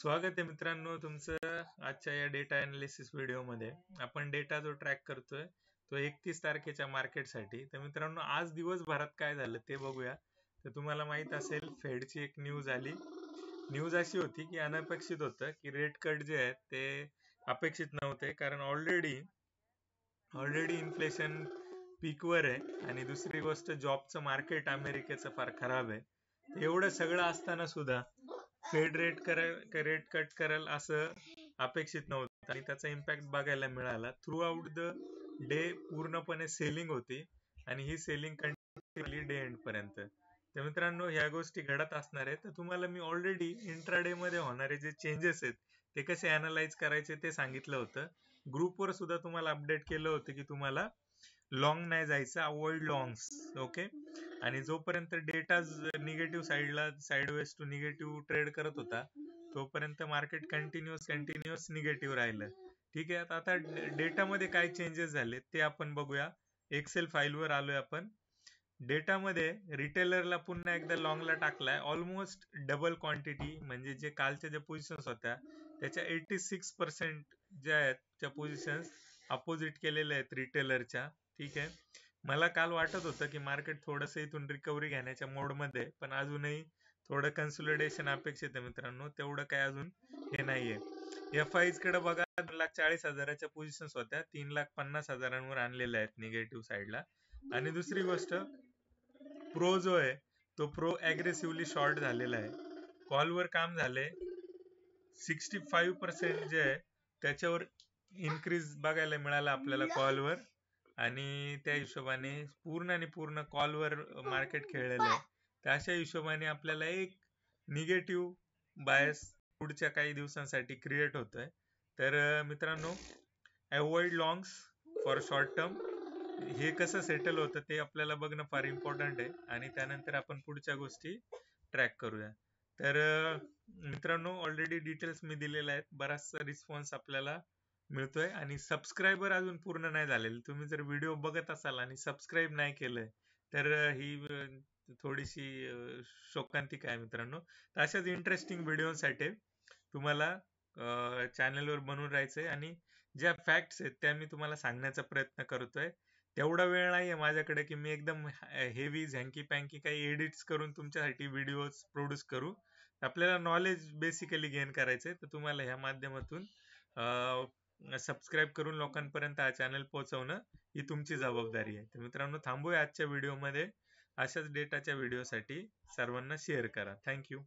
स्वागत आहे मित्रांनो तुमचं आजच्या या डेटा अनालिसिस व्हिडिओमध्ये. आपण डेटा जो ट्रॅक करतोय तो 31 तारखेच्या मार्केटसाठी. तर मित्रांनो आज दिवसभरात काय झालं ते बघूया. तर तुम्हाला माहित असेल फेडची एक न्यूज आली. न्यूज अशी होती की अनपेक्षित होतं की रेट कट जे आहेत ते अपेक्षित नव्हते, कारण ऑलरेडी इन्फ्लेशन पीकवर आहे आणि दुसरी गोष्ट जॉबचं मार्केट अमेरिकेचं फार खराब आहे. एवढं सगळं असताना सुद्धा फेड रेट कट करेल असं अपेक्षित नव्हतं आणि त्याचा इम्पॅक्ट बघायला मिळाला. थ्रू आउट द डे पूर्णपणे सेलिंग होती आणि ही सेलिंग कंटिन्यू डे एंड पर्यंत. तर मित्रांनो ह्या गोष्टी घडत असणार आहेत. तर तुम्हाला मी ऑलरेडी इंट्राडे मध्ये होणारे जे चेंजेस आहेत ते कसे अनालाइज करायचे ते सांगितलं होतं. ग्रुपवर सुद्धा तुम्हाला अपडेट केलं होतं की तुम्हाला लॉंग नाही जायचं, अवॉइड लॉंग्स. ओके. आणि जोपर्यंत डेटा निगेटिव्ह साईडला साईडवेज टू निगेटिव्ह ट्रेड करत होता तोपर्यंत मार्केट कंटिन्युअस निगेटिव्ह राहिलं. ठीक आहे. आता डेटामध्ये काय चेंजेस झाले ते आपण बघूया. एक्सेल फाईलवर आलोय आपण. डेटामध्ये रिटेलरला पुन्हा एकदा लॉंगला टाकलाय, ऑलमोस्ट डबल क्वांटिटी. म्हणजे जे कालच्या ज्या पोझिशन्स होत्या त्याच्या 86% ज्या आहेत त्या पोझिशन्स अपोजिट केलेल्या आहेत रिटेलरच्या. ठीक आहे. मला काल वाटत होतं की मार्केट थोडंसं इथून रिकव्हरी घेण्याच्या मोडमध्ये, पण अजूनही थोडं कन्सोलिडेशन अपेक्षित आहे मित्रांनो. तेवढं काय अजून हे नाहीये. एफआयज कडे बघा, 2,40,000च्या पोझिशन्स होत्या 3,50,000वर आणलेल्या आहेत निगेटिव्ह साईडला. आणि दुसरी गोष्ट, प्रो जो आहे तो प्रो अग्रेसिव्हली शॉर्ट झालेला आहे. कॉलवर काम झाले 65% जे आहे त्याच्यावर इन्क्रीज बघायला मिळाला आपल्याला कॉलवर, आणि त्या हिशोबाने पूर्ण कॉलवर मार्केट खेळलेलं आहे. तर अशा हिशोबाने आपल्याला एक निगेटिव्ह बायस पुढच्या काही दिवसांसाठी क्रिएट होतोय. तर मित्रांनो, अवॉइड लॉंग्स फॉर शॉर्ट टर्म. हे कसं सेटल होतं ते आपल्याला बघणं फार इम्पॉर्टंट आहे आणि त्यानंतर आपण पुढच्या गोष्टी ट्रॅक करूया. तर मित्रांनो, ऑलरेडी डिटेल्स मी दिलेल्या आहेत. बराचसा रिस्पॉन्स आपल्याला मिळतोय आणि सबस्क्रायबर अजून पूर्ण नाही झालेले. तुम्ही जर व्हिडिओ बघत असाल आणि सबस्क्राईब नाही केलंय तर ही थोडीशी शोकांतिका आहे मित्रांनो. तर अशाच इंटरेस्टिंग व्हिडिओसाठी तुम्हाला चॅनलवर बनून राहायचंय आणि ज्या फॅक्ट्स आहेत त्या मी तुम्हाला सांगण्याचा प्रयत्न करतोय. तेवढा वेळ नाहीये माझ्याकडे की मी एकदम हेवी झँकी पँकी काही एडिट्स करून तुमच्यासाठी व्हिडिओज प्रोड्यूस करू. आपल्याला नॉलेज बेसिकली गेन करायचंय. तर तुम्हाला ह्या माध्यमातून सबस्क्राईब करून लोकांपर्यंत हा चॅनल पोहोचवणं ही तुमची जबाबदारी आहे. तर मित्रांनो, थांबूया आजच्या व्हिडिओमध्ये. अशाच डेटाच्या व्हिडिओसाठी सर्वांना शेअर करा. थँक्यू.